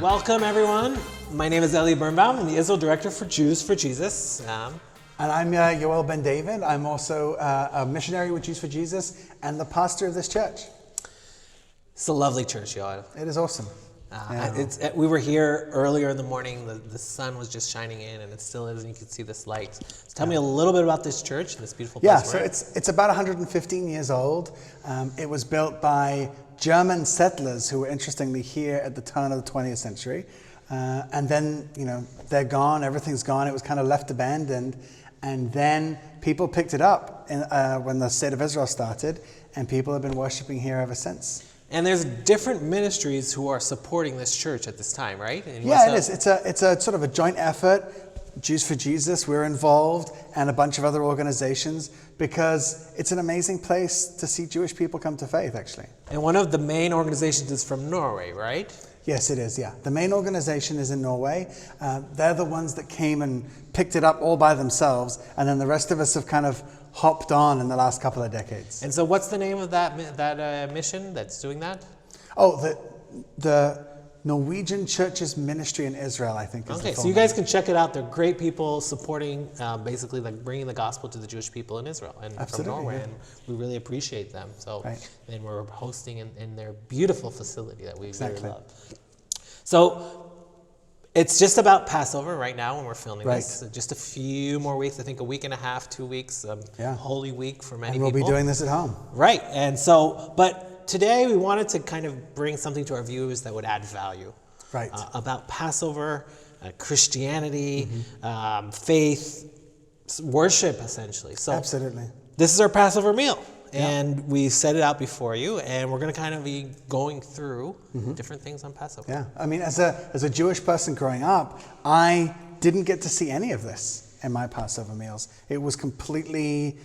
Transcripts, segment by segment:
Welcome, everyone. My name is Eli Birnbaum. I'm the Israel Director for Jews for Jesus. And I'm Yoel Ben David. I'm also a missionary with Jews for Jesus and the pastor of this church. It's a lovely church, Yoel. It is awesome. We were here earlier in the morning. The sun was just shining in, and it still is, and you can see this light. So tell me a little bit about this church, this beautiful place. Yeah, so it's about 115 years old. It was built by German settlers who were interestingly here at the turn of the 20th century. And then, they're gone, everything's gone. It was kind of left abandoned. And then people picked it up when the state of Israel started, and people have been worshiping here ever since. And there's different ministries who are supporting this church at this time, right? And yeah, it is. It's a sort of a joint effort. Jews for Jesus, we're involved, and a bunch of other organizations, because it's an amazing place to see Jewish people come to faith, actually. And one of the main organizations is from Norway, right? Yes, it is, yeah. The main organization is in Norway. They're the ones that came and picked it up all by themselves, and then the rest of us have kind of hopped on in the last couple of decades. And so what's the name of that mission that's doing that? Oh, the Norwegian Church's Ministry in Israel, I think is the full so you name. guys can check it out. They're great people supporting, basically like bringing the gospel to the Jewish people in Israel and from Norway, and we really appreciate them. So, and we're hosting in their beautiful facility that we really love. So it's just about Passover right now when we're filming this. So just a few more weeks, I think a week and a half, 2 weeks, Holy Week for many people. And we'll be doing this at home. Right, and so, but today we wanted to kind of bring something to our viewers that would add value. Right. About Passover, Christianity, faith, worship, essentially. So absolutely. This is our Passover meal. And we set it out before you, and we're going to kind of be going through different things on Passover. Yeah, I mean, as a Jewish person growing up, I didn't get to see any of this in my Passover meals. It was completely,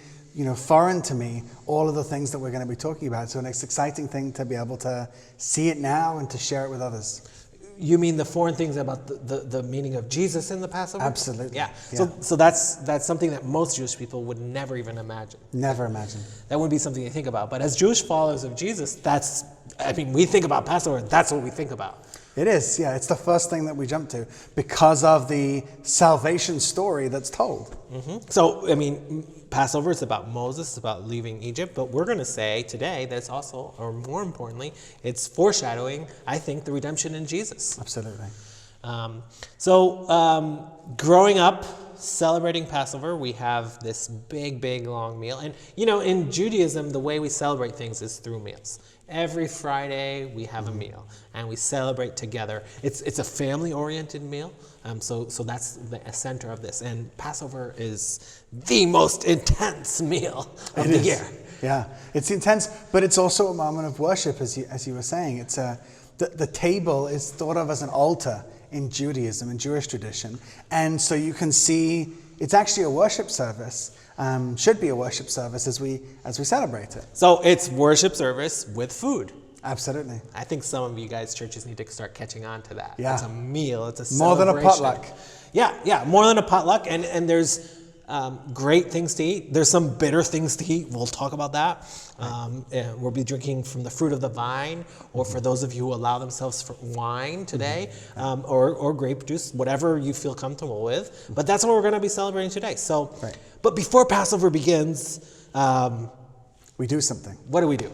foreign to me, all of the things that we're going to be talking about. So it's an exciting thing to be able to see it now and to share it with others. You mean the foreign things about the meaning of Jesus in the Passover? Absolutely. Yeah. So that's something that most Jewish people would never even imagine. Never imagine. That wouldn't be something they think about. But as Jewish followers of Jesus, we think about Passover, that's what we think about. It is, yeah. It's the first thing that we jump to because of the salvation story that's told. So, Passover is about Moses, it's about leaving Egypt, but we're going to say today that it's also, or more importantly, it's foreshadowing, I think, the redemption in Jesus. Absolutely. Growing up, celebrating Passover, we have this big, big, long meal. And, in Judaism, the way we celebrate things is through meals. Every Friday, we have a meal, and we celebrate together. It's a family-oriented meal, so that's the center of this. And Passover is the most intense meal of the year. Yeah, it's intense, but it's also a moment of worship, as you were saying. It's the table is thought of as an altar in Judaism and Jewish tradition, and so you can see it's actually a worship service. Should be a worship service as we celebrate it. So it's worship service with food. Absolutely. I think some of you guys' churches need to start catching on to that. Yeah. It's a meal. It's a more celebration. than a potluck. Yeah, more than a potluck. And there's great things to eat. There's some bitter things to eat. We'll talk about that. We'll be drinking from the fruit of the vine, or for those of you who allow themselves for wine today, or grape juice, whatever you feel comfortable with. But that's what we're going to be celebrating today. So, but before Passover begins, we do something. What do we do?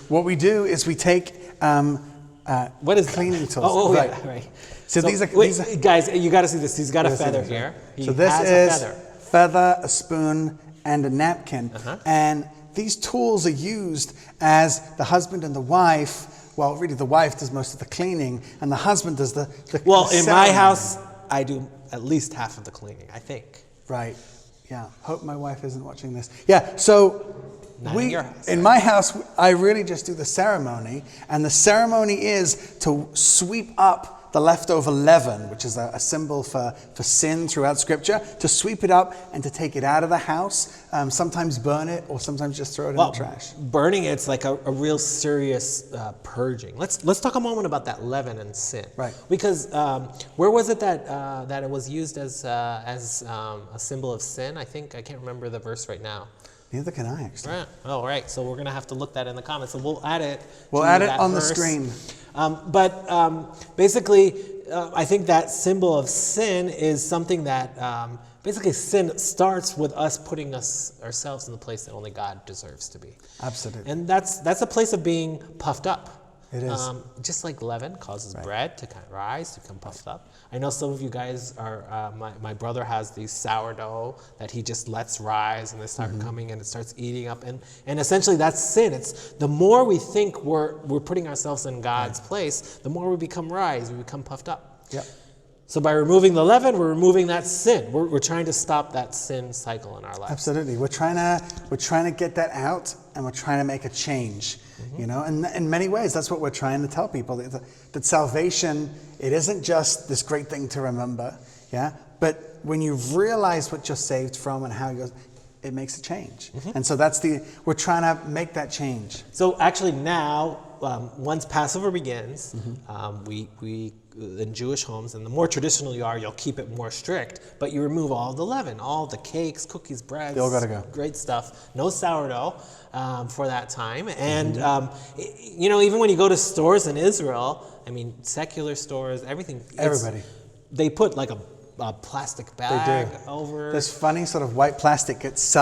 What we do is we take what is cleaning tools. Right. So these are guys, you got to see this. He's got a feather here. So this is a feather, a spoon, and a napkin. And these tools are used as the husband and the wife. Well, really, the wife does most of the cleaning, and the husband does the Well, in my house, I do at least half of the cleaning, I think. Right. Yeah. Hope my wife isn't watching this. Yeah. So in my house, I really just do the ceremony, and the ceremony is to sweep up the leftover leaven, which is a symbol for sin throughout Scripture, to sweep it up and to take it out of the house, sometimes burn it, or sometimes just throw it in the trash. Burning it's like a real serious purging. Let's talk a moment about that leaven and sin. Right. Because where was it that it was used as a symbol of sin? I can't remember the verse right now. Neither can I, actually. Right. Oh, right. So we're going to have to look that in the comments. So we'll add it. We'll add it on the screen. Basically, I think that symbol of sin is something that basically sin starts with us putting ourselves in the place that only God deserves to be. Absolutely. And that's a place of being puffed up. It is. Just like leaven causes bread to kind of rise, to become puffed up. I know some of you guys are, my brother has these sourdough that he just lets rise and they start coming and it starts eating up. And essentially that's sin. It's the more we think we're putting ourselves in God's place, the more we become rise, we become puffed up. Yep. So by removing the leaven, we're removing that sin. We're trying to stop that sin cycle in our lives. Absolutely. We're trying to get that out, and we're trying to make a change. You know, and in many ways, that's what we're trying to tell people, that salvation, it isn't just this great thing to remember, yeah? But when you realize what you're saved from and how it makes a change. And so we're trying to make that change. So actually now, once Passover begins, we in Jewish homes, and the more traditional you are, you'll keep it more strict, but you remove all the leaven, all the cakes, cookies, breads. They all gotta go. Great stuff. No sourdough for that time. And, you know, even when you go to stores in Israel, I mean, secular stores, everything. Everybody. They put like a plastic bag over. This funny sort of white plastic gets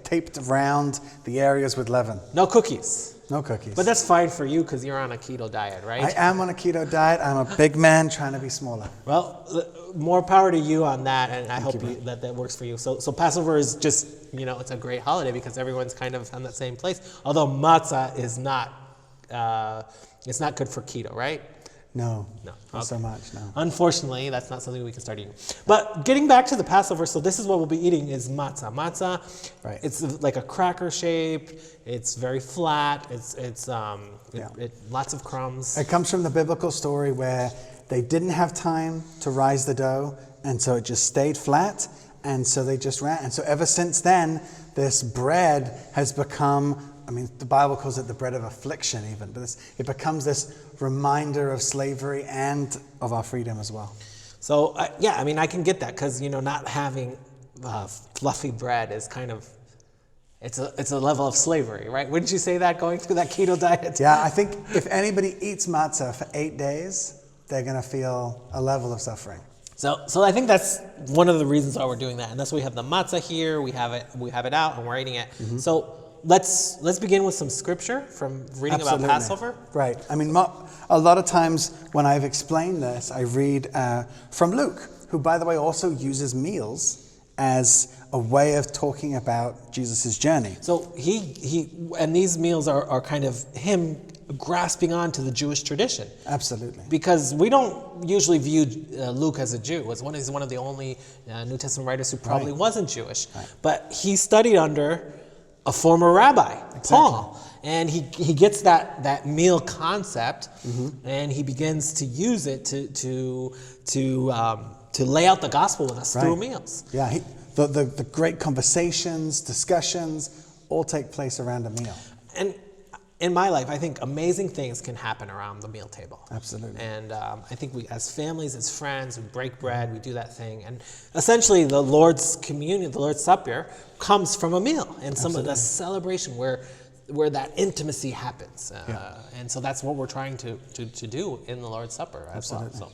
taped around the areas with leaven. No cookies. No cookies. But that's fine for you because you're on a keto diet, right? I am on a keto diet. I'm a big man trying to be smaller. Well, more power to you on that, and I hope that works for you. So Passover is just, you know, it's a great holiday because everyone's kind of on that same place. Although matzah is not, it's not good for keto, right? No, not so much, no. Unfortunately, that's not something we can start eating. But getting back to the Passover, so this is what we'll be eating is matzah. Matzah, it's like a cracker shape. It's very flat. It's lots of crumbs. It comes from the biblical story where they didn't have time to rise the dough, and so it just stayed flat, and so they just ran. And so ever since then, this bread has become, I mean, the Bible calls it the bread of affliction even, but it becomes this reminder of slavery and of our freedom as well. So, yeah, I mean, I can get that because, you know, not having fluffy bread is kind of, it's a level of slavery, right? Wouldn't you say that going through that keto diet? Yeah, I think if anybody eats matzah for 8 days, they're going to feel a level of suffering. So I think that's one of the reasons why we're doing that. And that's why we have the matzah here, we have it out, and we're eating it. So let's begin with some scripture from reading about Passover. Right. I mean, a lot of times when I've explained this, I read from Luke, who, by the way, also uses meals as a way of talking about Jesus' journey. So he and these meals are kind of him grasping on to the Jewish tradition. Absolutely. Because we don't usually view Luke as a Jew. He's one of the only New Testament writers who probably wasn't Jewish. Right. But he studied under a former rabbi, Paul. And he gets that meal concept, and he begins to use it to lay out the gospel with us through meals. Yeah, the great conversations, discussions, all take place around a meal. And in my life, I think amazing things can happen around the meal table. Absolutely. And I think we, as families, as friends, we break bread, we do that thing. And essentially, the Lord's communion, the Lord's Supper, comes from a meal and some of the celebration where that intimacy happens. And so that's what we're trying to do in the Lord's Supper as well.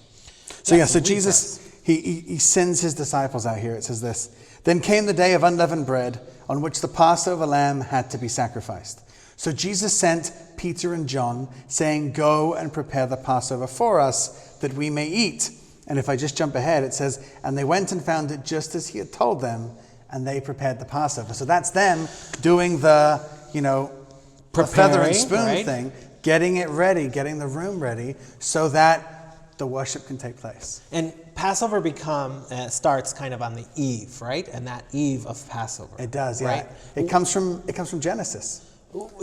So Jesus, he sends his disciples out here. It says this: Then came the day of unleavened bread, on which the Passover lamb had to be sacrificed. So Jesus sent Peter and John, saying, Go and prepare the Passover for us, that we may eat. And if I just jump ahead, it says, And they went and found it just as he had told them, and they prepared the Passover. So that's them doing the feather and spoon thing, getting it ready, getting the room ready, so that the worship can take place. And Passover starts kind of on the eve, right? And that eve of Passover. It does, yeah. Right? It comes from Genesis.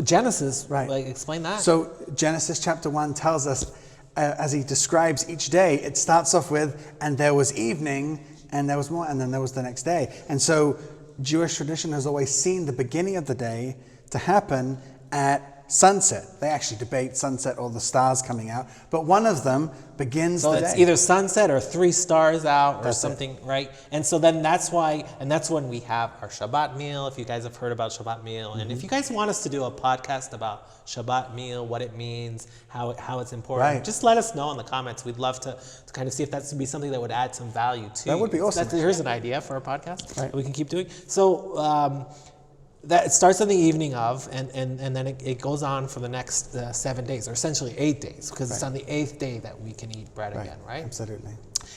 Genesis, right? Like, explain that. So Genesis chapter 1 tells us, as he describes each day, it starts off with, and there was evening, and there was more, and then there was the next day. And so Jewish tradition has always seen the beginning of the day to happen at sunset. They actually debate sunset or the stars coming out, but one of them begins so the it's day. either sunset or 3 stars out or That's something, right? And so then that's why, and that's when we have our Shabbat meal, if you guys have heard about Shabbat meal. And if you guys want us to do a podcast about Shabbat meal, what it means, how it's important, Right. just let us know in the comments. We'd love to kind of see if that's to be something that would add some value to That would be awesome. Here's an idea for a podcast Right. that we can keep doing. So that it starts on the evening of, and then it goes on for the next 7 days, or essentially 8 days, because it's on the 8th day that we can eat bread again, right? Absolutely.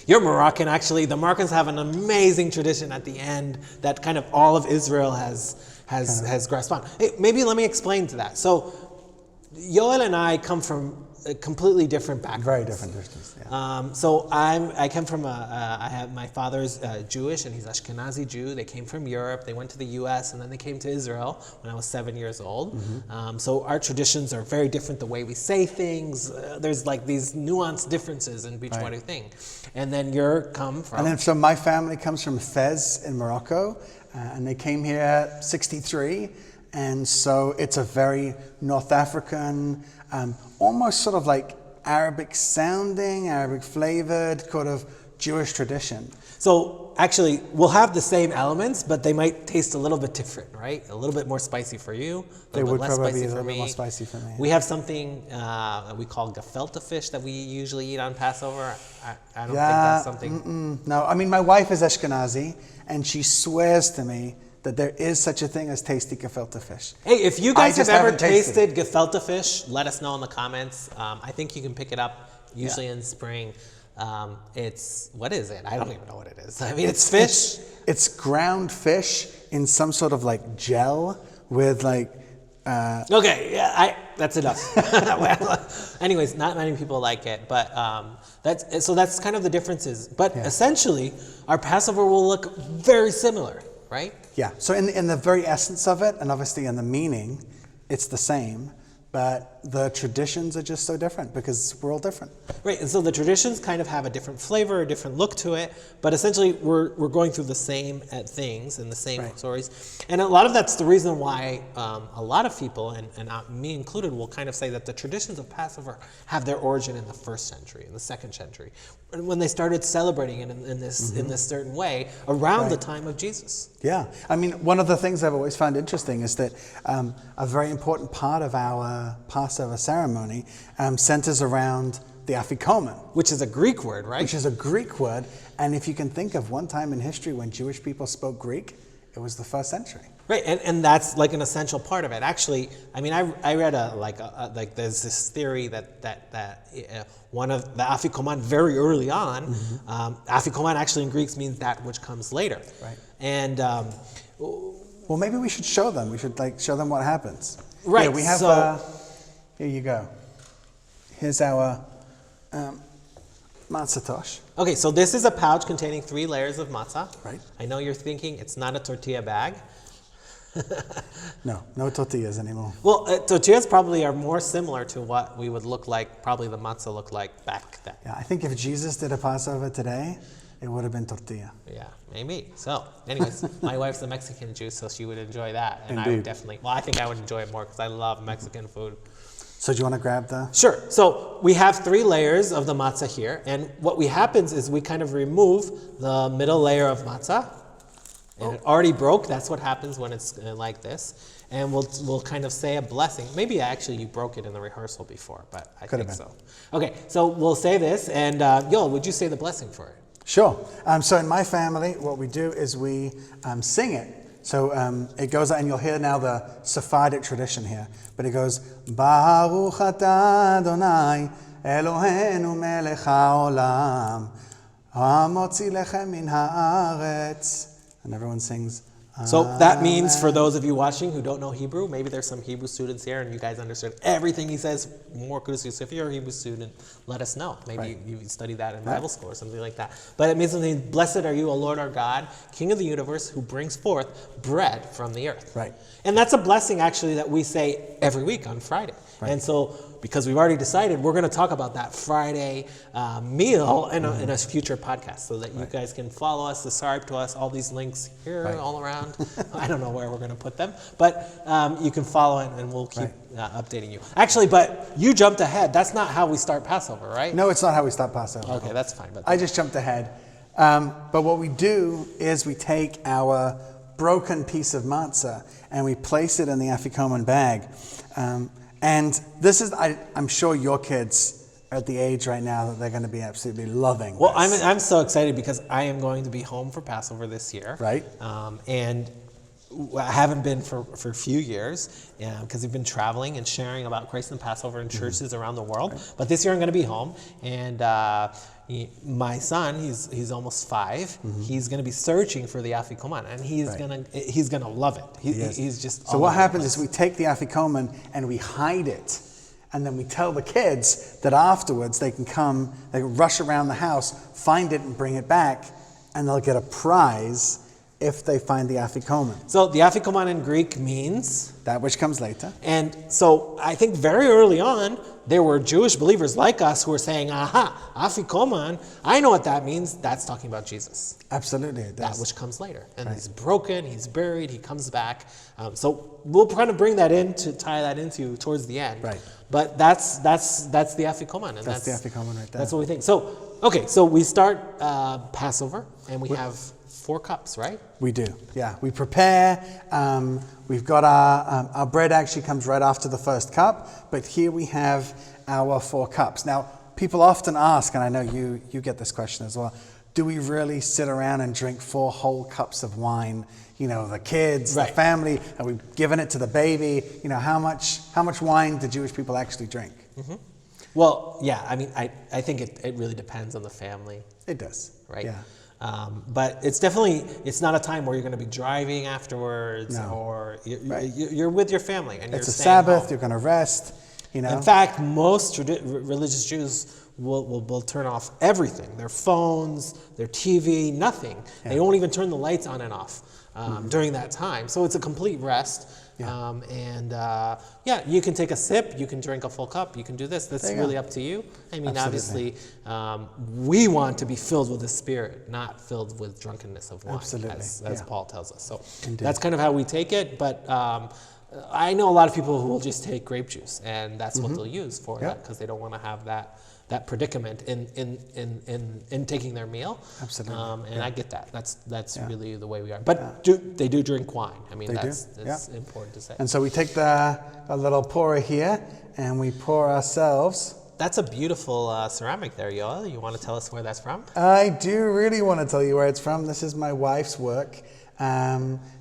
You're Moroccan, actually. The Moroccans have an amazing tradition at the end that kind of all of Israel has grasped on. Hey, maybe let me explain to that. So Yoel and I come from a completely different backgrounds. Very different distance. Yeah. So I come from I have my father's Jewish and he's Ashkenazi Jew. They came from Europe. They went to the U.S. and then they came to Israel when I was 7 years old. So our traditions are very different. The way we say things, there's like these nuanced differences in between everything. And then you're come from. And then so my family comes from Fez in Morocco, and they came here 63. And so it's a very North African, almost sort of like Arabic sounding, Arabic flavored kind of Jewish tradition. So actually, we'll have the same elements, but they might taste a little bit different, right? A little bit more spicy for you, They a little would bit less probably spicy be a for little bit me. more spicy for me. We have something that we call gefilte fish that we usually eat on Passover. I don't think that's something. No, I mean, my wife is Ashkenazi, and she swears to me that there is such a thing as tasty gefilte fish. Hey, if you guys have just ever haven't tasted tasted gefilte fish, let us know in the comments. I think you can pick it up usually in spring. It's, what is it? I don't even know what it is. I mean, it's fish. It's ground fish in some sort of like gel with like. Okay, yeah, that's enough. Well, anyways, not many people like it, but that's kind of the differences. But essentially, our Passover will look very similar, right? Yeah. So in the very essence of it, and obviously in the meaning, it's the same. But the traditions are just so different because we're all different. Right, and so the traditions kind of have a different flavor, a different look to it, but essentially we're going through the same things and the same stories. And a lot of that's the reason why a lot of people, and me included, will kind of say that the traditions of Passover have their origin in the 1st century, in the 2nd century, when they started celebrating it in this certain way around the time of Jesus. Yeah. I mean, one of the things I've always found interesting is that a very important part of our Passover ceremony centers around the afikomen. Which is a Greek word, right? Which is a Greek word. And if you can think of one time in history when Jewish people spoke Greek, it was the 1st century. Right, and that's like an essential part of it. Actually, I mean, I read like there's this theory that one of the afikoman very early on, afikoman actually in Greek means that which comes later. Right. And well, maybe we should show them. We should like show them what happens. Right. Yeah, we have. Here you go. Here's our matzah tosh. Okay, so this is a pouch containing 3 layers of matzah. Right. I know you're thinking it's not a tortilla bag. No tortillas anymore. Well, tortillas probably are more similar to what we would look like, probably the matzah looked like back then. Yeah, I think if Jesus did a Passover today, it would have been tortilla. Yeah, maybe. So, anyways, my wife's a Mexican Jew, so she would enjoy that. And I Indeed. would definitely, well, I think I would enjoy it more because I love Mexican food. So do you want to grab the? Sure. So we have 3 layers of the matzah here. And what happens is we kind of remove the middle layer of matzah. And it already broke. That's what happens when it's like this. And we'll kind of say a blessing. Maybe actually you broke it in the rehearsal before, but I think so. Okay, so we'll say this. And Yoel, would you say the blessing for it? Sure. So in my family, what we do is we sing it. So it goes, and you'll hear now the Sephardic tradition here, but it goes, Baruch atah Adonai Eloheinu melech haolam, hamotzi lechem min haaretz. And everyone sings. So that means, for those of you watching who don't know Hebrew, maybe there's some Hebrew students here and you guys understood everything he says. More kudos to you. So if you're a Hebrew student, let us know. Maybe you studied that in Bible school or something like that. But it means something, blessed are you, O Lord our God, King of the universe, who brings forth bread from the earth. Right. And that's a blessing, actually, that we say every week on Friday. Right. And so, because we've already decided, we're going to talk about that Friday meal in a future podcast, so that you guys can follow us, subscribe to us, all these links here, all around. I don't know where we're going to put them, but you can follow it, and we'll keep updating you. Actually, but you jumped ahead. That's not how we start Passover, right? No, it's not how we start Passover. Okay, that's fine. But I just jumped ahead. But what we do is we take our broken piece of matzah and we place it in the afikoman bag. And this is, I'm sure your kids are at the age right now that they're going to be absolutely loving Well, this. I'm so excited because I am going to be home for Passover this year. Right. And I haven't been for a few years because we've been traveling and sharing about Christ and Passover in churches around the world. Right. But this year I'm going to be home, and my son, he's almost 5. He's going to be searching for the afikoman, and he's gonna love it. He's just so. What happens is we take the afikoman and we hide it, and then we tell the kids that afterwards they can rush around the house, find it, and bring it back, and they'll get a prize if they find the afikoman. So the afikoman in Greek means? That which comes later. And so I think very early on, there were Jewish believers like us who were saying, aha, afikoman, I know what that means. That's talking about Jesus. Absolutely, it does. That which comes later. And he's broken, he's buried, he comes back. So we'll kind of bring that in to tie that into towards the end. Right. But that's the afikoman. And that's the afikoman right there. That's what we think. So, okay, so we start Passover, and we have 4 cups, right? We do, yeah. We prepare. We've got our bread actually comes right after the first cup, but here we have our 4 cups. Now, people often ask, and I know you get this question as well, do we really sit around and drink 4 whole cups of wine? You know, the kids, the family, are we giving it to the baby? You know, how much wine do Jewish people actually drink? Mm-hmm. Well, yeah, I mean, I think it really depends on the family. It does, right? Yeah. But it's not a time where you're going to be driving afterwards, or you're with your family and it's you're a staying Sabbath. home. You're going to rest. You know. In fact, most religious Jews will turn off everything: their phones, their TV, nothing. Yeah. They won't even turn the lights on and off during that time. So it's a complete rest. Yeah. You can take a sip, you can drink a full cup, you can do this. That's really up to you. I mean, obviously, we want to be filled with the Spirit, not filled with drunkenness of wine, as Paul tells us. So that's kind of how we take it. But I know a lot of people who will just take grape juice, and that's what they'll use for that, because they don't want to have that predicament in taking their meal. Absolutely. And I get that. That's really the way we are. But they do drink wine. I mean, that's important to say. And so we take a little pourer here, and we pour ourselves. That's a beautiful ceramic there, Yoel. You want to tell us where that's from? I do really want to tell you where it's from. This is my wife's work.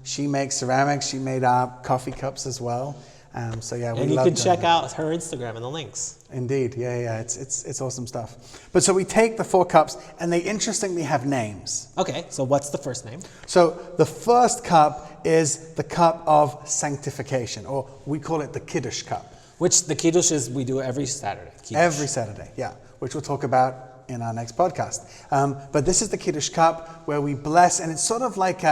She makes ceramics. She made our coffee cups as well. So yeah, we and you can check out her Instagram in the links. Indeed, yeah, it's awesome stuff. But so we take the 4 cups, and they interestingly have names. Okay, so what's the first name? So the first cup is the cup of sanctification, or we call it the Kiddush cup. Which the Kiddush is, we do every Saturday. Kiddush. Every Saturday, yeah, which we'll talk about in our next podcast. But this is the Kiddush cup where we bless, and it's sort of like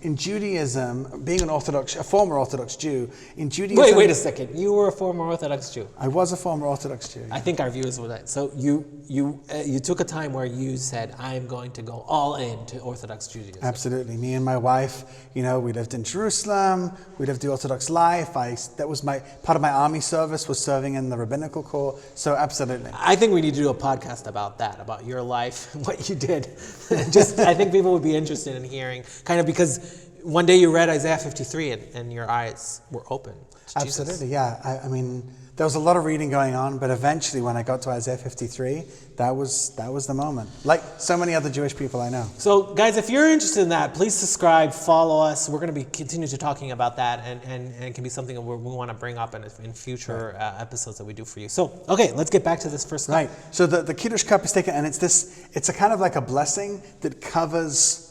in Judaism, being a former Orthodox Jew, in Judaism... Wait a second. You were a former Orthodox Jew. I was a former Orthodox Jew. Yeah. I think our viewers would that. So you took a time where you said, I am going to go all in to Orthodox Judaism. Absolutely. Me and my wife, we lived in Jerusalem. We lived the Orthodox life. That was part of my army service was serving in the rabbinical corps. So absolutely. I think we need to do a podcast about that, about your life, what you did. I think people would be interested in hearing, kind of because one day you read Isaiah 53 and your eyes were open to Absolutely, Jesus. Yeah. I mean, there was a lot of reading going on, but eventually when I got to Isaiah 53, that was the moment. Like so many other Jewish people I know. So guys, if you're interested in that, please subscribe, follow us. We're going to be continue to talking about that, and it can be something that we want to bring up in future episodes that we do for you. So, okay, let's get back to this first cup. Right. So the Kiddush cup is taken, and it's a kind of like a blessing that covers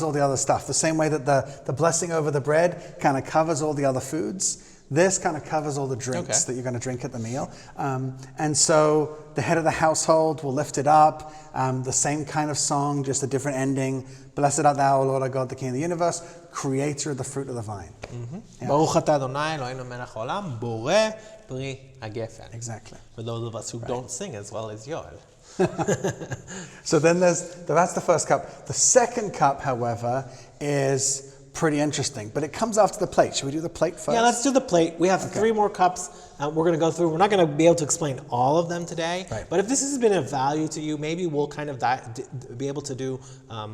all the other stuff. The same way that the blessing over the bread kind of covers all the other foods. This kind of covers all the drinks that you're going to drink at the meal. And so the head of the household will lift it up, the same kind of song, just a different ending. Blessed art thou, O Lord our God, the King of the universe, creator of the fruit of the vine. ברוך אתה אדוני אלוהינו מלך העולם, בורא פרי הגפן. Exactly. For those of us who don't sing as well as Yoel. So then that's the first cup. The second cup, however, is pretty interesting, but it comes after the plate. Should we do the plate first? Yeah, let's do the plate. We have 3 more cups we're going to go through. We're not going to be able to explain all of them today, but if this has been of value to you, maybe we'll kind of be able to do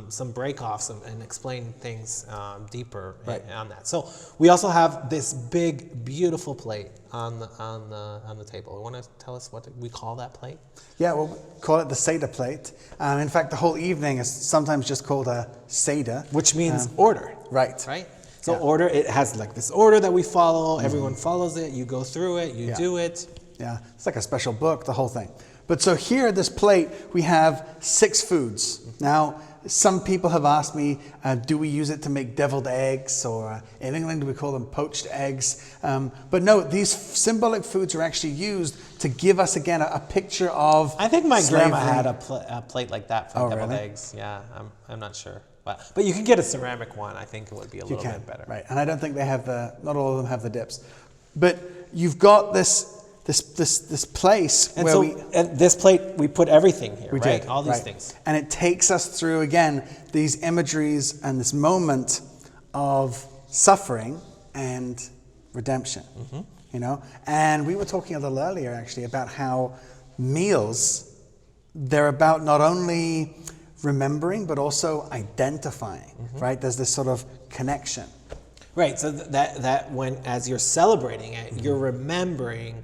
some break-offs and explain things deeper on that. So we also have this big, beautiful plate on the table. You want to tell us what we call that plate? Yeah, well, we call it the Seder plate. In fact, the whole evening is sometimes just called a Seder. Which means order. Right. Right? So order, it has like this order that we follow. Everyone follows it. You go through it. You do it. Yeah, it's like a special book, the whole thing. But so here at this plate, we have 6 foods. Now, some people have asked me, do we use it to make deviled eggs? Or in England, we call them poached eggs. But no, these symbolic foods are actually used to give us, again, a picture of I think my slavery. grandma had a plate like that for deviled eggs. Yeah, I'm not sure. But you can get a ceramic one. I think it would be a little bit better. Right, and I don't think they have not all of them have the dips. But you've got this place and where and this plate, we put everything here, did, all these things. And it takes us through, again, these imageries and this moment of suffering and redemption. You know? And we were talking a little earlier, actually, about how meals, they're about not only remembering, but also identifying, right? There's this sort of connection. Right, so that when, as you're celebrating it, you're remembering,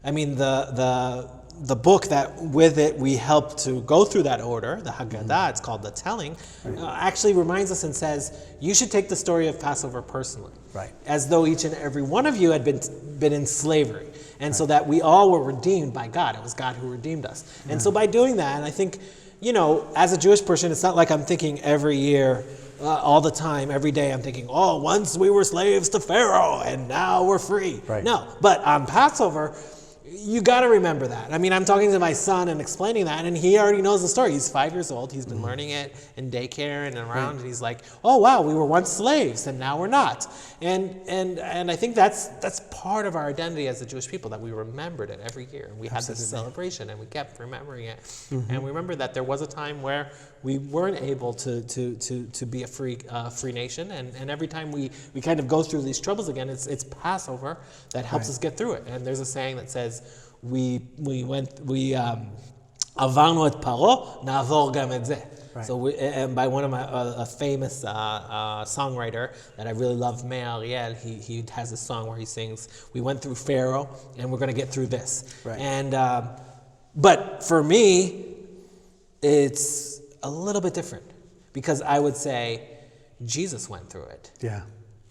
I mean, the book that with it we help to go through that order, the Haggadah, it's called the Telling, actually reminds us and says, you should take the story of Passover personally. Right. As though each and every one of you had been in slavery. And so that we all were redeemed by God. It was God who redeemed us. And so by doing that, and I think, you know, as a Jewish person, it's not like I'm thinking every year, all the time, every day, I'm thinking, oh, once we were slaves to Pharaoh and now we're free. Right. No, but on Passover, you got to remember that. I mean, I'm talking to my son and explaining that, and he already knows the story. He's 5 years old. He's been learning it in daycare and around, and he's like, "Oh wow, we were once slaves, and now we're not." And I think that's part of our identity as a Jewish people, that we remembered it every year, and we had this celebration, and we kept remembering it, and we remember that there was a time where we weren't able to be a free nation, and every time we kind of go through these troubles again, it's Passover that helps us get through it. And there's a saying that says, we עברנו את פרעה, נעבור גם את זה. So and by one of my a famous songwriter that I really love, Yoel, he has a song where he sings, "We went through Pharaoh, and we're going to get through this." Right. And but for me, it's a little bit different, because I would say Jesus went through it. Yeah.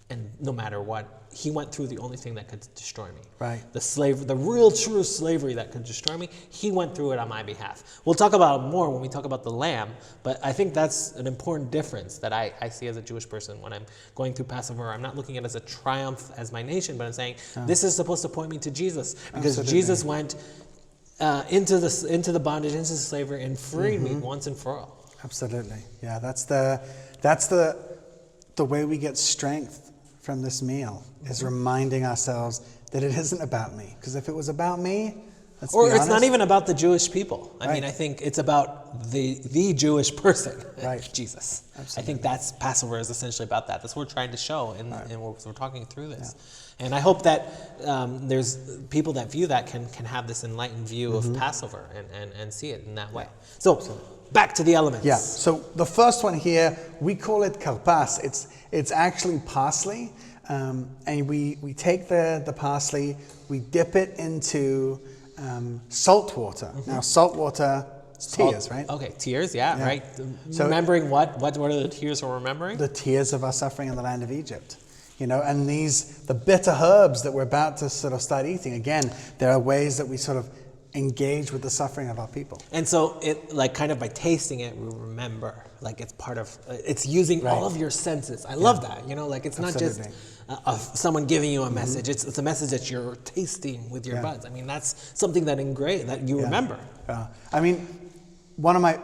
And no matter what, he went through the only thing that could destroy me. Right. The real true slavery that could destroy me, he went through it on my behalf. We'll talk about it more when we talk about the lamb, but I think that's an important difference that I see as a Jewish person when I'm going through Passover. I'm not looking at it as a triumph as my nation, but I'm saying this is supposed to point me to Jesus, because Jesus went into the bondage, into slavery, and freed me once and for all. Absolutely. Yeah, that's the way we get strength from this meal, is reminding ourselves that it isn't about me. Because if it was about me, let's be honest, it's not even about the Jewish people. I mean, I think it's about the Jewish person, Jesus. Absolutely. I think that's Passover is essentially about that. That's what we're trying to show, and we're talking through this. Yeah. And I hope that there's people that view that can have this enlightened view of Passover and see it in that way. So back to the elements. Yeah. So the first one here, we call it karpas. It's actually parsley, and we take the parsley, we dip it into salt water. Now, salt water, tears, right? Okay, tears, right. So remembering what are the tears we're remembering? The tears of our suffering in the land of Egypt. You know, and the bitter herbs that we're about to sort of start eating. Again, there are ways that we sort of engage with the suffering of our people. And so it, like, kind of by tasting it, we remember, like, it's part of, it's using all of your senses. I love that, you know, like, it's not just someone giving you a message. It's a message that you're tasting with your buds. I mean, that's something that you remember. I mean, one of my,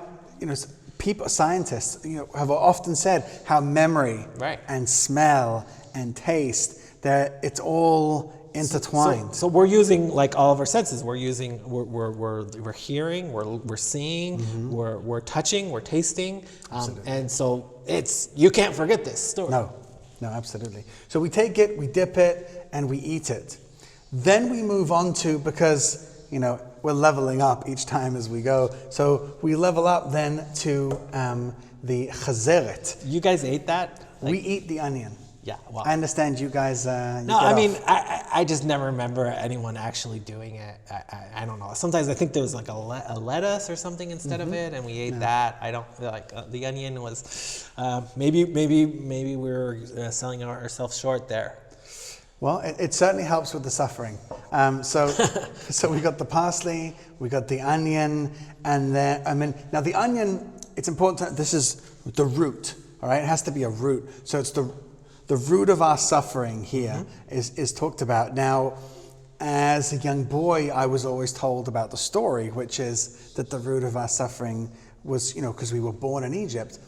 scientists, have often said how memory and smell and taste, that it's all intertwined. So we're using, like, all of our senses. We're using, we're hearing, we're seeing, we're touching, we're tasting, and so you can't forget this story. No, absolutely. So we take it, we dip it, and we eat it. Then we move on to, because we're leveling up each time as we go. So we level up then to the chazeret. You guys ate that? We eat the onion. Yeah, wow. I understand you guys. No, I mean, I just never remember anyone actually doing it. I don't know. Sometimes I think there was like a lettuce or something instead of it, and we ate that. I don't feel like the onion was. Maybe we were selling ourselves short there. Well, it certainly helps with the suffering. So we got the parsley, we got the onion, and then now the onion. It's important. This is the root. All right, it has to be a root. So it's the root of our suffering here is talked about. Now, as a young boy, I was always told about the story, which is that the root of our suffering was, because we were born in Egypt.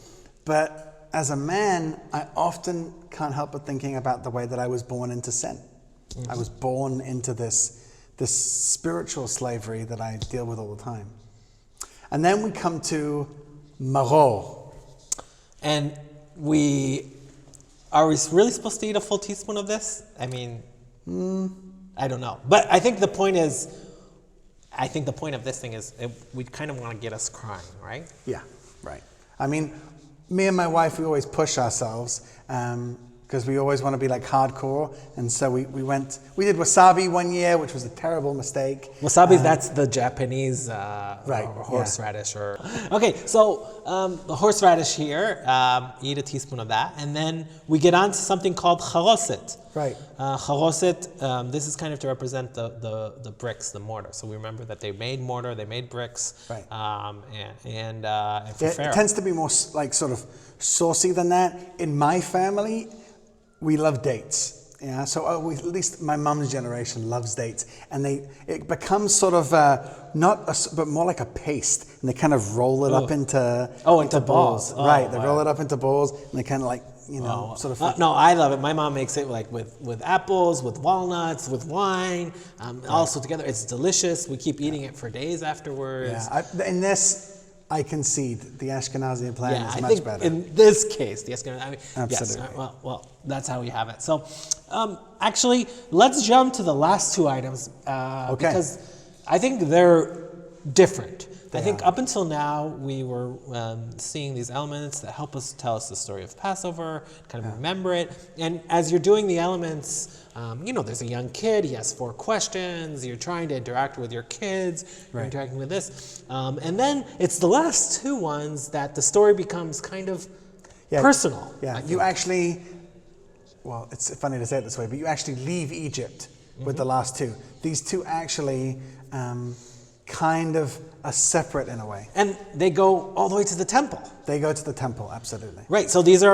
But as a man, I often can't help but thinking about the way that I was born into sin. I was born into this spiritual slavery that I deal with all the time. And then we come to maror. And are we really supposed to eat a full teaspoon of this? I mean, I don't know. But I think the point of this thing is we kind of want to get us crying, right? Yeah, right. I mean, me and my wife, we always push ourselves because we always want to be like hardcore. And so we did wasabi one year, which was a terrible mistake. Wasabi, that's the Japanese horseradish. Okay, so the horseradish here, eat a teaspoon of that. And then we get on to something called charoset. Right. Charoset, this is kind of to represent the bricks, the mortar. So we remember that they made mortar, they made bricks. Right. And for Pharaoh. It tends to be more like sort of saucy than that. In my family, we love dates. Yeah, so at least my mum's generation loves dates, and it becomes sort of but more like a paste, and they kind of roll it up into balls. Right, they roll it up into balls, and they kind of like sort of. No, I love it. My mom makes it like with apples, with walnuts, with wine, also together. It's delicious. We keep eating it for days afterwards. Yeah, in this. I concede the Ashkenazi plan is much better. In this case, the Ashkenazi. Absolutely. Yes, well, that's how we have it. So, actually, let's jump to the last two items because I think they're different. I think up until now we were seeing these elements that help us tell us the story of Passover, kind of remember it. And as you're doing the elements, there's a young kid, he has 4 questions, you're trying to interact with your kids, you're interacting with this. And then it's the last 2 ones that the story becomes kind of personal. Yeah, you actually, well, it's funny to say it this way, but you actually leave Egypt with the last 2. These 2 actually kind of are separate in a way. And they go all the way to the temple. They go to the temple, absolutely. Right, so these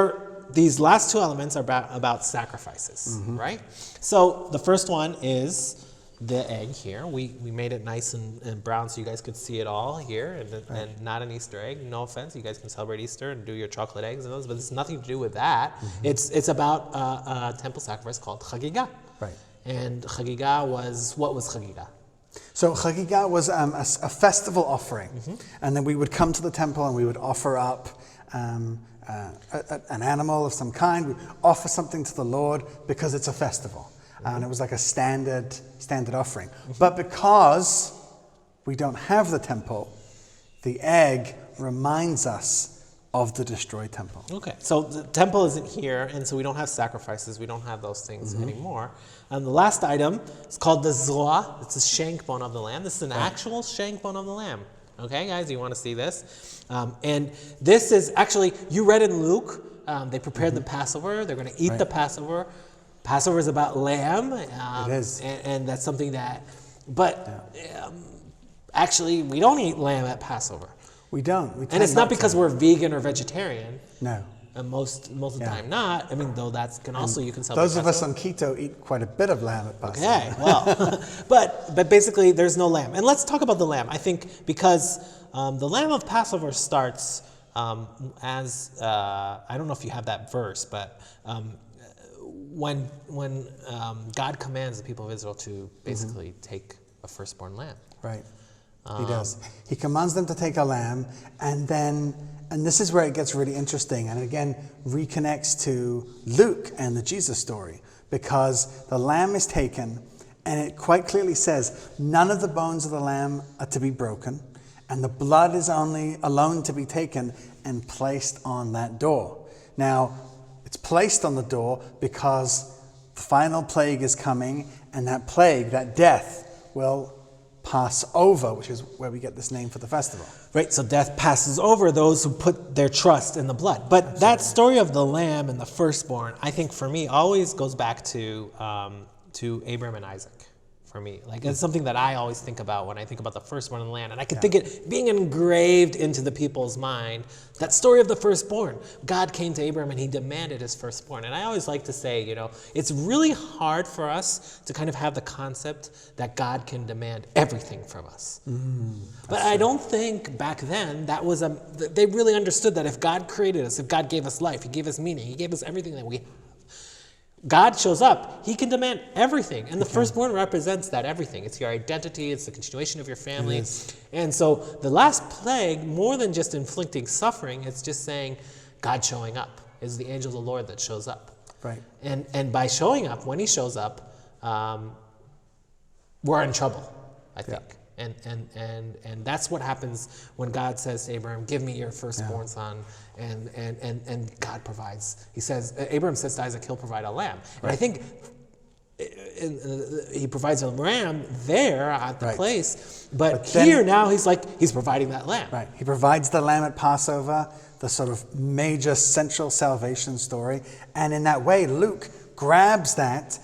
last 2 elements are about sacrifices, right? So the first one is the egg here. We made it nice and brown so you guys could see it all here, and not an Easter egg. No offense, you guys can celebrate Easter and do your chocolate eggs and those, but it's nothing to do with that. It's about a temple sacrifice called Chagigah. Right. And Chagigah what was Chagigah? So Chagigah was a festival offering, and then we would come to the temple and we would offer up an animal of some kind. We offer something to the Lord because it's a festival, and it was like a standard offering. But because we don't have the temple, the egg reminds us of the destroyed temple. Okay, so the temple isn't here, and so we don't have sacrifices, we don't have those things anymore. And the last item is called the zoa. It's a shank bone of the lamb. This is an actual shank bone of the lamb. Okay, guys, you want to see this? And this is actually, you read in Luke, they prepared the Passover. They're going to eat the Passover. Passover is about lamb. It is. And that's something that, actually, we don't eat lamb at Passover. We don't. And it's not because we're vegan or vegetarian. No. And most of the time not. I mean, though that's can also, you can celebrate Those of us Passover. on keto eat quite a bit of lamb at Passover. Okay, well, but basically there's no lamb. And let's talk about the lamb. I think because the lamb of Passover starts as, I don't know if you have that verse, but when God commands the people of Israel to basically take a firstborn lamb. Right. He does. He commands them to take a lamb, and this is where it gets really interesting, and again reconnects to Luke and the Jesus story, because the lamb is taken, and it quite clearly says, none of the bones of the lamb are to be broken, and the blood is only alone to be taken and placed on that door. Now, it's placed on the door because the final plague is coming, and that plague, that death, will pass over, which is where we get this name for the festival. Right, so death passes over those who put their trust in the blood. But Absolutely. That story of the lamb and the firstborn, I think for me, always goes back to Abraham and Isaac. For me, like it's something that I always think about when I think about the firstborn in the land, and I can think it being engraved into the people's mind. That story of the firstborn. God came to Abraham and he demanded his firstborn. And I always like to say, it's really hard for us to kind of have the concept that God can demand everything from us. But I don't think back then they really understood that if God created us, if God gave us life, he gave us meaning, he gave us everything that we have. God shows up, he can demand everything. And the firstborn represents that everything. It's your identity, it's the continuation of your family. And so the last plague, more than just inflicting suffering, it's just saying God showing up. It's the angel of the Lord that shows up. Right. And by showing up, when he shows up, we're in trouble, I think. And that's what happens when God says to Abraham, give me your firstborn son, and God provides. He says, Abraham says to Isaac, he'll provide a lamb. And I think he provides a ram there at the place, but here now he's providing that lamb. Right, he provides the lamb at Passover, the sort of major central salvation story, and in that way Luke grabs that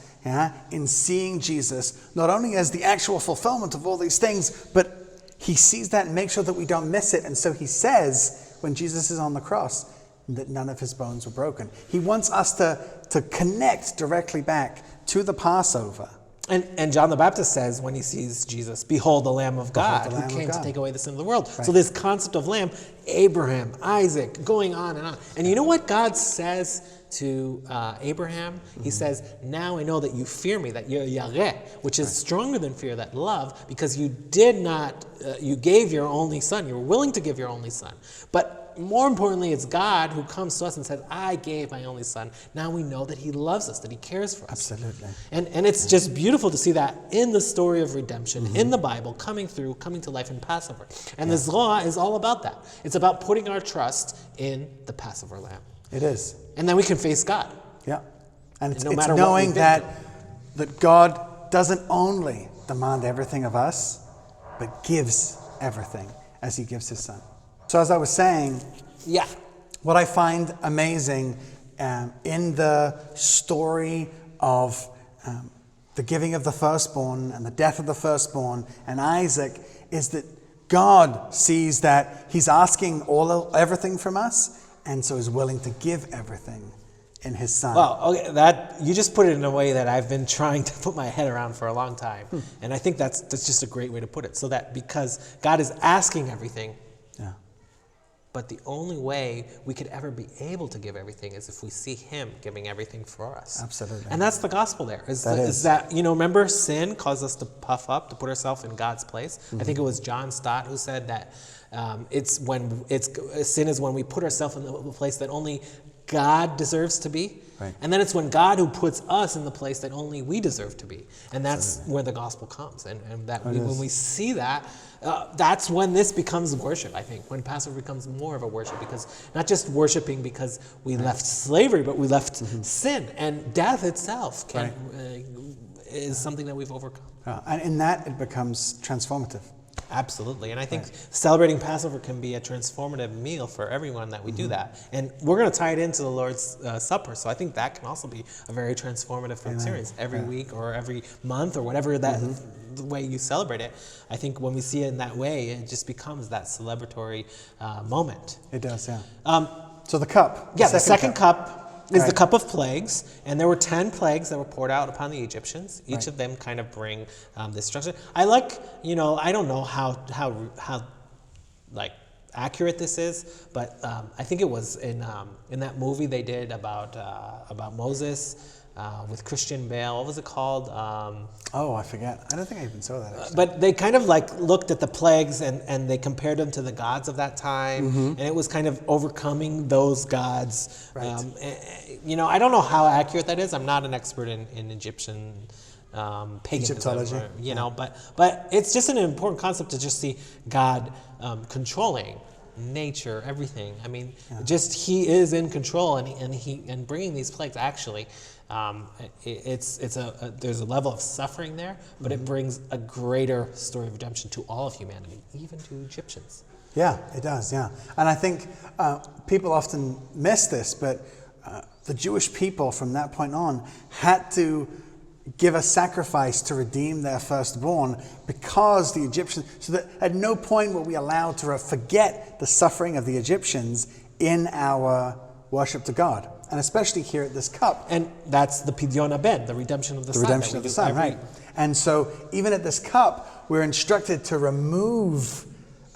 in seeing Jesus, not only as the actual fulfillment of all these things, but he sees that and makes sure that we don't miss it. And so he says, when Jesus is on the cross, that none of his bones were broken. He wants us to connect directly back to the Passover. And John the Baptist says when he sees Jesus, behold the Lamb of God who came to take away the sin of the world. Right. So this concept of lamb, Abraham, Isaac, going on and on. And you know what God says to Abraham? He says, now I know that you fear me, that you're Yareh, which is stronger than fear, that love, because you did not, you gave your only son. You were willing to give your only son. But more importantly, it's God who comes to us and says, I gave my only son. Now we know that he loves us, that he cares for us. Absolutely. And it's just beautiful to see that in the story of redemption, in the Bible, coming to life in Passover. And the Zohar is all about that. It's about putting our trust in the Passover lamb. It is. And then we can face God. Yeah. And it's knowing that God doesn't only demand everything of us, but gives everything as he gives his son. So as I was saying, what I find amazing in the story of the giving of the firstborn and the death of the firstborn and Isaac is that God sees that he's asking everything from us, and so is willing to give everything in his son. Well, okay, that you just put it in a way that I've been trying to put my head around for a long time. And I think that's just a great way to put it. So that because God is asking everything, but the only way we could ever be able to give everything is if we see him giving everything for us. Absolutely. And that's the gospel there. Is that, remember, sin caused us to puff up, to put ourselves in God's place. I think it was John Stott who said that sin is when we put ourselves in the place that only God deserves to be. Right. And then it's when God who puts us in the place that only we deserve to be. And that's where the gospel comes. And when we see that, that's when this becomes worship, I think. When Passover becomes more of a worship. Because not just worshiping because we left slavery, but we left sin. And death itself is something that we've overcome. And in that, it becomes transformative. Absolutely. And I think celebrating Passover can be a transformative meal for everyone that we do that. And we're going to tie it into the Lord's Supper. So I think that can also be a very transformative experience every week or every month or whatever that the way you celebrate it. I think when we see it in that way, it just becomes that celebratory moment. It does, yeah. So the cup. Yeah, the second cup is the cup of plagues, and there were 10 plagues that were poured out upon the Egyptians. Each of them kind of bring this structure. I like, I don't know how like accurate this is, but I think it was in that movie they did about Moses with Christian Bale. What was it called? Oh, I forget. I don't think I even saw that. Actually. But they kind of like looked at the plagues and they compared them to the gods of that time, and it was kind of overcoming those gods. Right. I don't know how accurate that is. I'm not an expert in Egyptian paganism, Egyptology. But it's just an important concept to just see God controlling nature, everything. I mean, just He is in control, and bringing these plagues actually. There's a level of suffering there, but it brings a greater story of redemption to all of humanity, even to Egyptians. Yeah, it does, yeah. And I think people often miss this, but the Jewish people from that point on had to give a sacrifice to redeem their firstborn because the Egyptians, so that at no point were we allowed to forget the suffering of the Egyptians in our worship to God. And especially here at this cup. And that's the Pidyon Ben, the redemption of the Son. The redemption of the Son, right. And so even at this cup, we're instructed to remove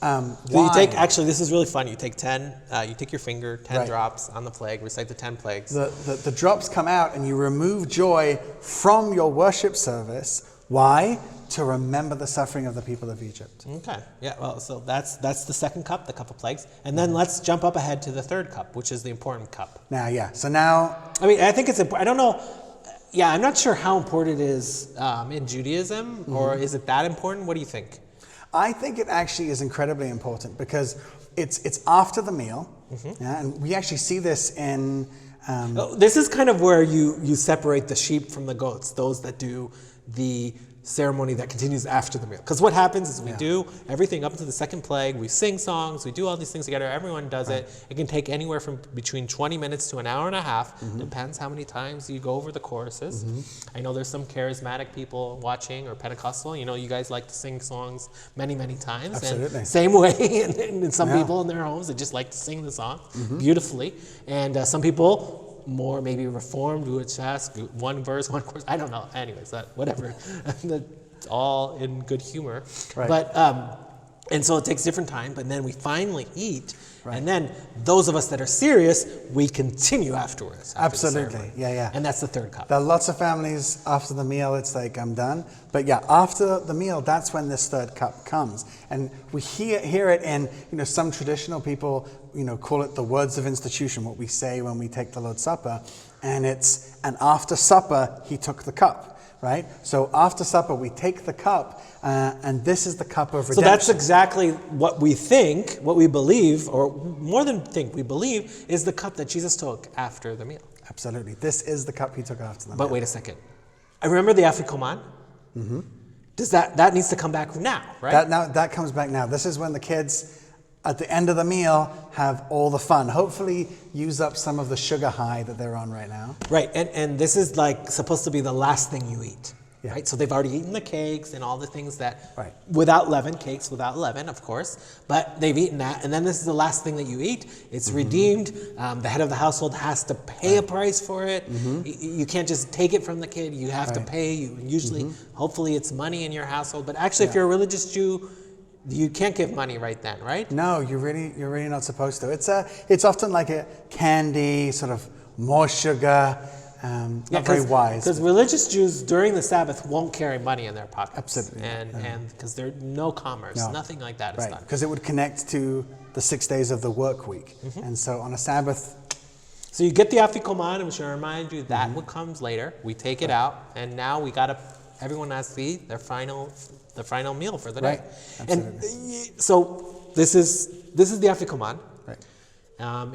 So you take, this is really fun. You take 10, you take your finger, 10 drops on the plague, recite the 10 plagues. The drops come out and you remove joy from your worship service. Why? To remember the suffering of the people of Egypt. Okay. Yeah, well, so that's the second cup, the cup of plagues. And then let's jump up ahead to the third cup, which is the important cup. Now, yeah. So now... I mean, I think it's important. I don't know. Yeah, I'm not sure how important it is in Judaism, or is it that important? What do you think? I think it actually is incredibly important because it's after the meal. Yeah, and we actually see this in... this is kind of where you separate the sheep from the goats, those that do the ceremony that continues after the meal. Because what happens is we do everything up to the second plague, we sing songs, we do all these things together, everyone does it. It can take anywhere from between 20 minutes to an hour and a half, depends how many times you go over the choruses. I know there's some charismatic people watching or Pentecostal, you guys like to sing songs many, many times. Absolutely. And same way, and some people in their homes, they just like to sing the song beautifully. And some people, more maybe reformed, who would ask one verse, one chorus. I don't know. Anyways, whatever. It's all in good humor. Right. But and so it takes different time. But then we finally eat, and then those of us that are serious, we continue afterwards. Absolutely. Yeah. And that's the third cup. There are lots of families after the meal. It's like I'm done. But yeah, after the meal, that's when this third cup comes, and we hear it in some traditional people. Call it the words of institution, what we say when we take the Lord's Supper. And after supper, he took the cup, right? So after supper, we take the cup, and this is the cup of redemption. So that's exactly what we think, what we believe, or more than think, we believe, is the cup that Jesus took after the meal. Absolutely. This is the cup he took after the meal. But wait a second. I remember the Afikoman. Does that needs to come back now, right? That comes back now. This is when the kids... at the end of the meal, have all the fun. Hopefully use up some of the sugar high that they're on right now. Right, and this is like supposed to be the last thing you eat, right? So they've already eaten the cakes and all the things that, without leaven, cakes without leaven, of course, but they've eaten that, and then this is the last thing that you eat. It's redeemed. The head of the household has to pay a price for it. You can't just take it from the kid. You have to pay. Usually, hopefully it's money in your household, but actually if you're a religious Jew, you can't give money right then, right? No, you're really not supposed to. It's often like a candy, sort of more sugar, not very wise. Because religious Jews during the Sabbath won't carry money in their pockets. Absolutely. And because there's no commerce, nothing like that is done. Because it would connect to the 6 days of the work week. And so on a Sabbath... So you get the Afikoman, which I remind you, that comes later. We take it out, and now everyone has to eat their final meal for the day. Absolutely. And so this is the Afikoman. Right.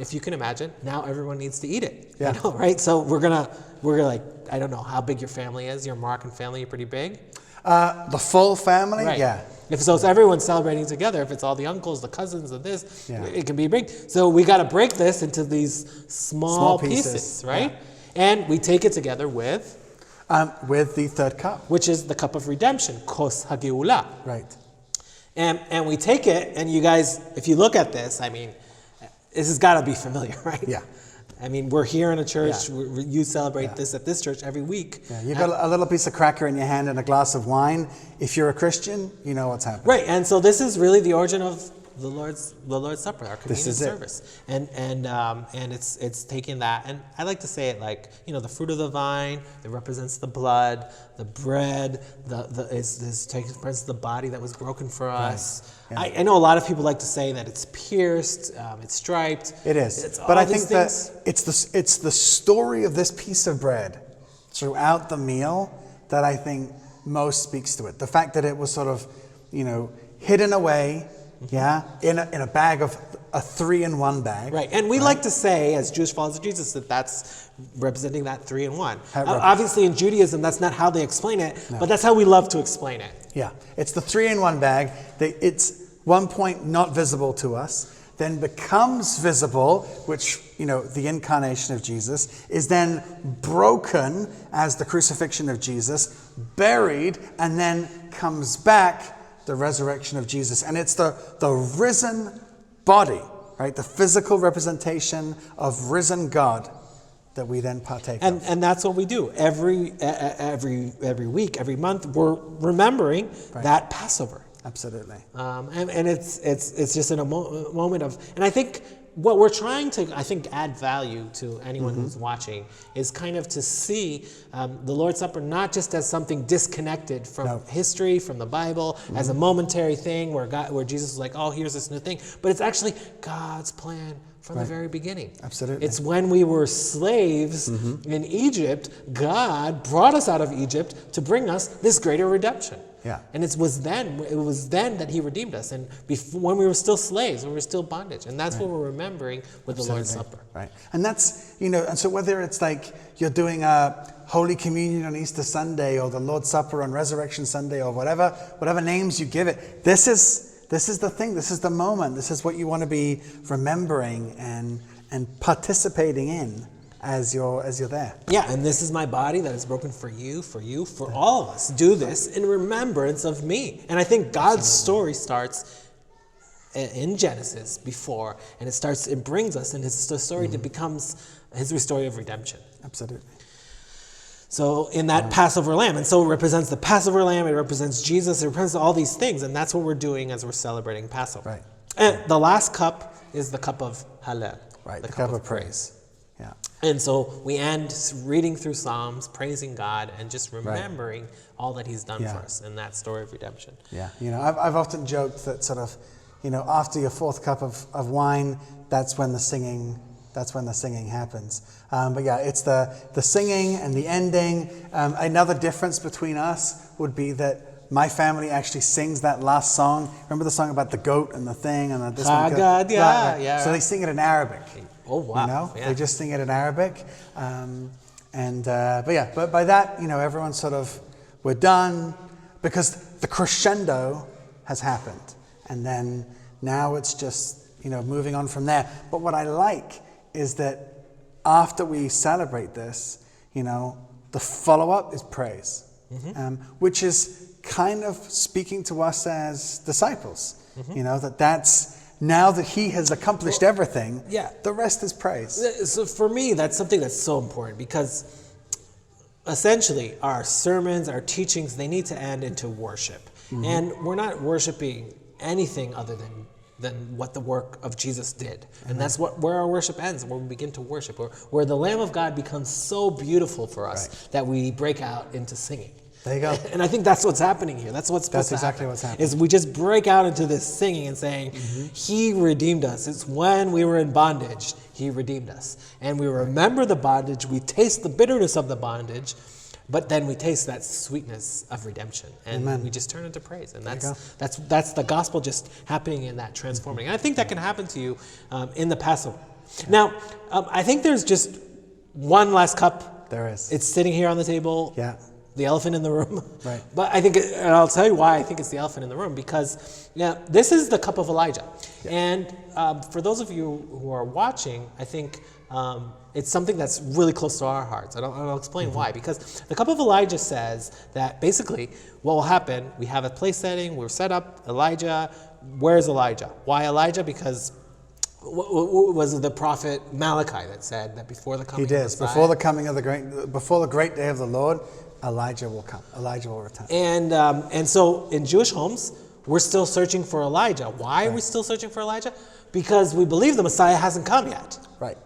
If you can imagine, now everyone needs to eat it. Yeah. Right? So we're gonna like, I don't know how big your family is. Your Moroccan family, pretty big? The full family, Right. yeah. If so, it's everyone celebrating together. If it's all the uncles, the cousins, and this, Yeah. it can be big. So we got to break this into these small pieces, right? Yeah. And we take it together with the third cup. which is the cup of redemption, kos hageula. Right. And we take it, and you guys, if you look at this, I mean, this has got to be familiar, right? Yeah. I mean, we're here in a church. Yeah. You celebrate this at this church every week. Yeah, you've got a little piece of cracker in your hand and a glass of wine. If you're a Christian, you know what's happening. Right, and so this is really the origin of the Lord's Supper, our communion is it. service, and it's taking that, and I like to say it like, you know, the fruit of the vine, it represents the blood, the bread, represents the body that was broken for us. Yeah. I know a lot of people like to say that it's pierced, it's striped. It is, It's but all I think these that things. it's the story of this piece of bread throughout the meal that I think most speaks to it. The fact that it was sort of, you know, hidden away. Yeah, in a bag of a 3-in-1 bag. Right, and we like to say, as Jewish followers of Jesus, that that's representing that 3-in-1. Obviously, in Judaism, that's not how they explain it, but that's how we love to explain it. Yeah, it's the 3-in-1 bag. It's one point not visible to us, then becomes visible, which, you know, the incarnation of Jesus, is then broken as the crucifixion of Jesus, buried, and then comes back, the resurrection of Jesus. And it's the risen body, right? The physical representation of risen God that we then partake of. And that's what we do. Every week, every month, we're remembering that Passover. Absolutely. And it's just in a moment of, and I think what we're trying to, add value to anyone who's watching is kind of to see the Lord's Supper not just as something disconnected from history, from the Bible, as a momentary thing where Jesus was like, oh, here's this new thing, but it's actually God's plan from the very beginning. Absolutely. It's when we were slaves in Egypt, God brought us out of Egypt to bring us this greater redemption. Yeah. And it was then that he redeemed us. And when we were still slaves, when we were still bondage. And that's what we're remembering with the Lord's Supper. Right. And that's, you know, and so whether it's like you're doing a Holy Communion on Easter Sunday or the Lord's Supper on Resurrection Sunday or whatever names you give it, this is the thing, this is the moment, this is what you want to be remembering and participating in as you're there. Yeah, and this is my body that is broken for you, for all of us. Do this in remembrance of me. And I think God's story starts in Genesis before, and it brings us in his story that becomes his story of redemption. Absolutely. So in that Passover lamb, and so it represents the Passover lamb, it represents Jesus, it represents all these things, and that's what we're doing as we're celebrating Passover. Right. And the last cup is the cup of Hallel. Right, the cup of praise. Yeah. And so we end reading through Psalms, praising God, and just remembering all that he's done for us in that story of redemption. Yeah. You know, I've often joked that sort of, you know, after your fourth cup of wine, that's when the singing happens. But yeah, it's the singing and the ending. Another difference between us would be that my family actually sings that last song. Remember the song about the goat and the thing and this one? Yeah. So they sing it in Arabic. Oh wow! You know, they just sing it in Arabic. But by that, you know, everyone's sort of, we're done because the crescendo has happened, and then now it's just, you know, moving on from there. But what I like is that after we celebrate this, you know, the follow-up is praise, which is kind of speaking to us as disciples. You know, that's now that he has accomplished everything, the rest is praise. So for me, that's something that's so important because essentially our sermons, our teachings, they need to end into worship. And we're not worshiping anything other than what the work of Jesus did. And that's where our worship ends, where we begin to worship, where the Lamb of God becomes so beautiful for us that we break out into singing. There you go. And I think that's what's happening here. That's what's supposed to happen. That's exactly what's happening. Is we just break out into this singing and saying, he redeemed us. It's when we were in bondage, he redeemed us. And we remember the bondage, we taste the bitterness of the bondage, but then we taste that sweetness of redemption. And we just turn into praise. And that's the gospel just happening in that transforming. And I think that can happen to you in the Passover. Now, I think there's just one last cup. There is. It's sitting here on the table. Yeah. the elephant in the room. Right. But I think, and I'll tell you why I think it's the elephant in the room, because this is the cup of Elijah. Yeah. And for those of you who are watching, I think it's something that's really close to our hearts. And I'll explain why. Because the cup of Elijah says that basically what will happen, we have a place setting, we're set up, Elijah. Where's Elijah? Why Elijah? Because was it the prophet Malachi that said that before the coming of the Messiah? Before the great day of the Lord, Elijah will come. Elijah will return. And so in Jewish homes, we're still searching for Elijah. Why are we still searching for Elijah? Because we believe the Messiah hasn't come yet. Right.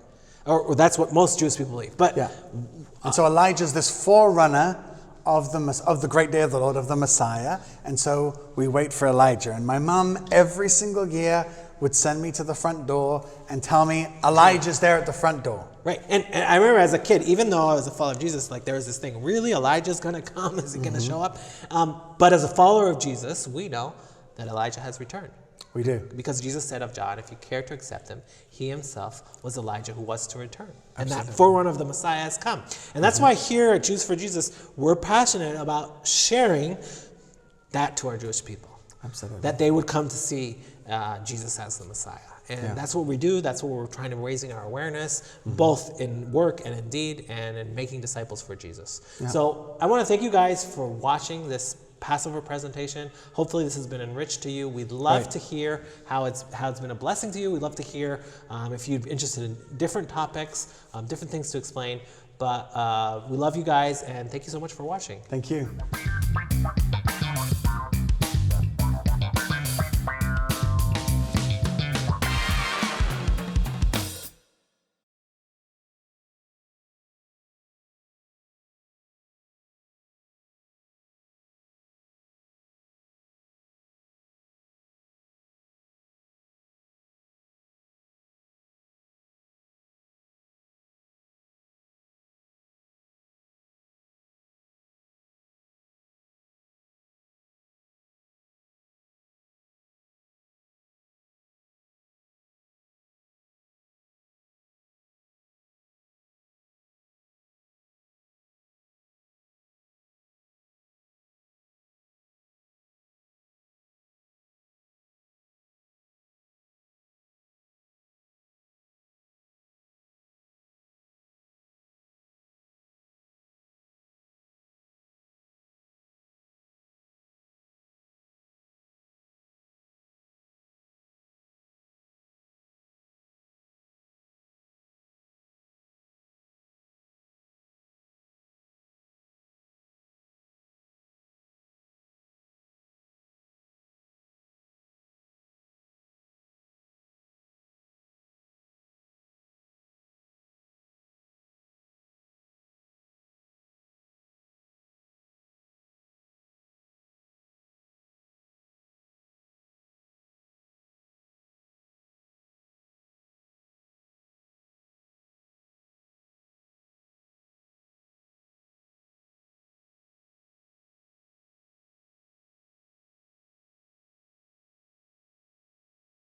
Or that's what most Jewish people believe. But and so Elijah's this forerunner of the great day of the Lord, of the Messiah. And so we wait for Elijah. And my mum, every single year, would send me to the front door and tell me Elijah's there at the front door. Right. And I remember as a kid, even though I was a follower of Jesus, like there was this thing, really, Elijah's going to come? Is he going to show up? But as a follower of Jesus, we know that Elijah has returned. We do. Because Jesus said of John, if you care to accept him, he himself was Elijah who was to return. And Absolutely. that forerunner of the Messiah has come. And that's why here at Jews for Jesus, we're passionate about sharing that to our Jewish people. Absolutely. That they would come to see Jesus as the Messiah. And that's what we do. That's what we're trying to raising our awareness, both in work and in deed, and in making disciples for Jesus. Yeah. So I want to thank you guys for watching this Passover presentation. Hopefully this has been enriched to you. We'd love to hear how it's been a blessing to you. We'd love to hear if you're interested in different topics, different things to explain. But we love you guys, and thank you so much for watching. Thank you.